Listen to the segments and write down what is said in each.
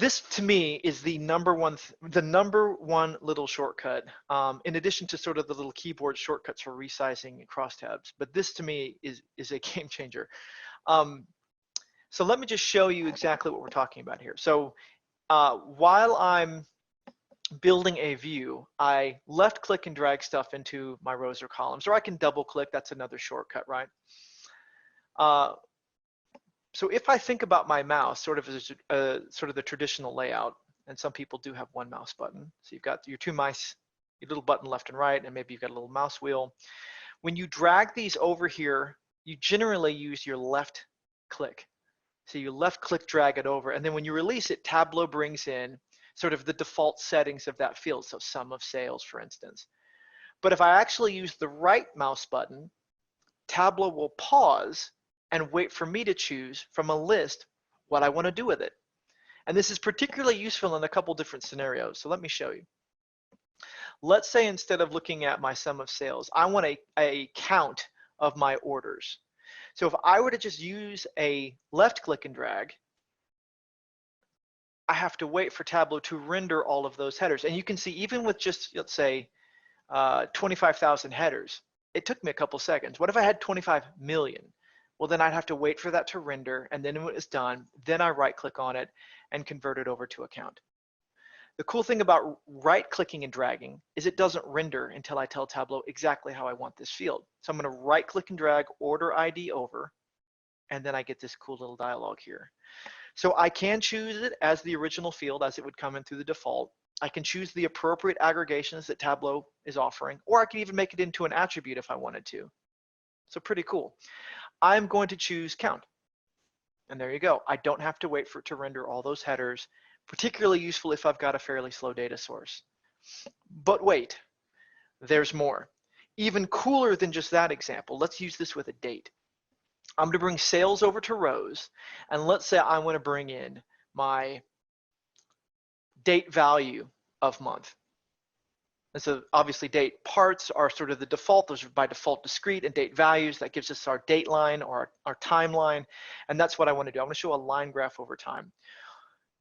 this to me is the number one little shortcut, in addition to sort of the little keyboard shortcuts for resizing and crosstabs. But this to me is a game changer. So let me just show you exactly what we're talking about here. So while I'm building a view, I left click and drag stuff into my rows or columns, or I can double click. That's another shortcut, right? So if I think about my mouse sort of as sort of the traditional layout, and some people do have one mouse button. So you've got your two mice, your little button left and right, and maybe you've got a little mouse wheel. When you drag these over here, you generally use your left click. So you left click, drag it over, and then when you release it, Tableau brings in sort of the default settings of that field. So sum of sales, for instance. But if I actually use the right mouse button, Tableau will pause and wait for me to choose from a list what I want to do with it. And this is particularly useful in a couple different scenarios. So let me show you. Let's say instead of looking at my sum of sales, I want a count of my orders. So if I were to just use a left click and drag, I have to wait for Tableau to render all of those headers. And you can see even with just, let's say, 25,000 headers, it took me a couple seconds. What if I had 25 million? Well, then I'd have to wait for that to render, and then when it's done, then I right click on it and convert it over to a count. The cool thing about right clicking and dragging is it doesn't render until I tell Tableau exactly how I want this field. So I'm going to right click and drag order ID over, and then I get this cool little dialog here. So I can choose it as the original field as it would come in through the default. I can choose the appropriate aggregations that Tableau is offering, or I can even make it into an attribute if I wanted to. So pretty cool. I'm going to choose count. And there you go. I don't have to wait for it to render all those headers, particularly useful if I've got a fairly slow data source. But wait, there's more. Even cooler than just that example, let's use this with a date. I'm going to bring sales over to rows, and let's say I want to bring in my date value of month. And so obviously date parts are sort of the default. Those are by default discrete, and date values, that gives us our date line or our timeline. And that's what I want to do. I want to show a line graph over time.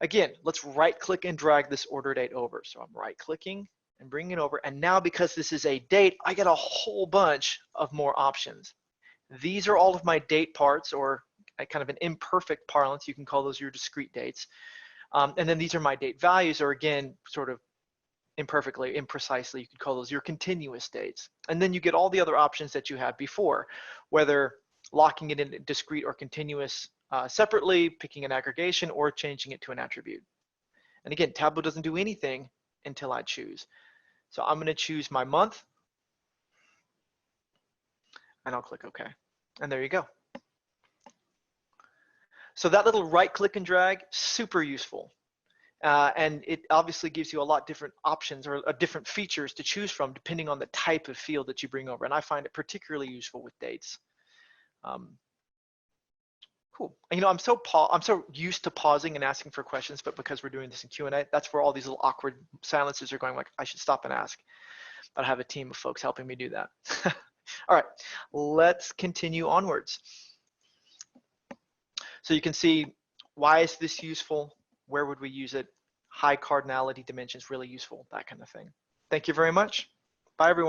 Again, let's right click and drag this order date over. So I'm right clicking and bringing it over. And now because this is a date, I get a whole bunch of more options. These are all of my date parts, or kind of an imperfect parlance. You can call those your discrete dates. And then these are my date values, or again, sort of imperfectly, imprecisely, you could call those your continuous dates. And then you get all the other options that you had before, whether locking it in discrete or continuous separately, picking an aggregation, or changing it to an attribute. And again, Tableau doesn't do anything until I choose. So I'm going to choose my month, and I'll click OK. And there you go. So that little right click and drag, super useful. And it obviously gives you a lot different options or different features to choose from depending on the type of field that you bring over. And I find it particularly useful with dates. Cool. And, you know, I'm so used to pausing and asking for questions, but because we're doing this in Q&A, that's where all these little awkward silences are going, like, I should stop and ask. But I have a team of folks helping me do that. All right, let's continue onwards. So you can see, why is this useful? Where would we use it? High cardinality dimensions, really useful, that kind of thing. Thank you very much. Bye, everyone.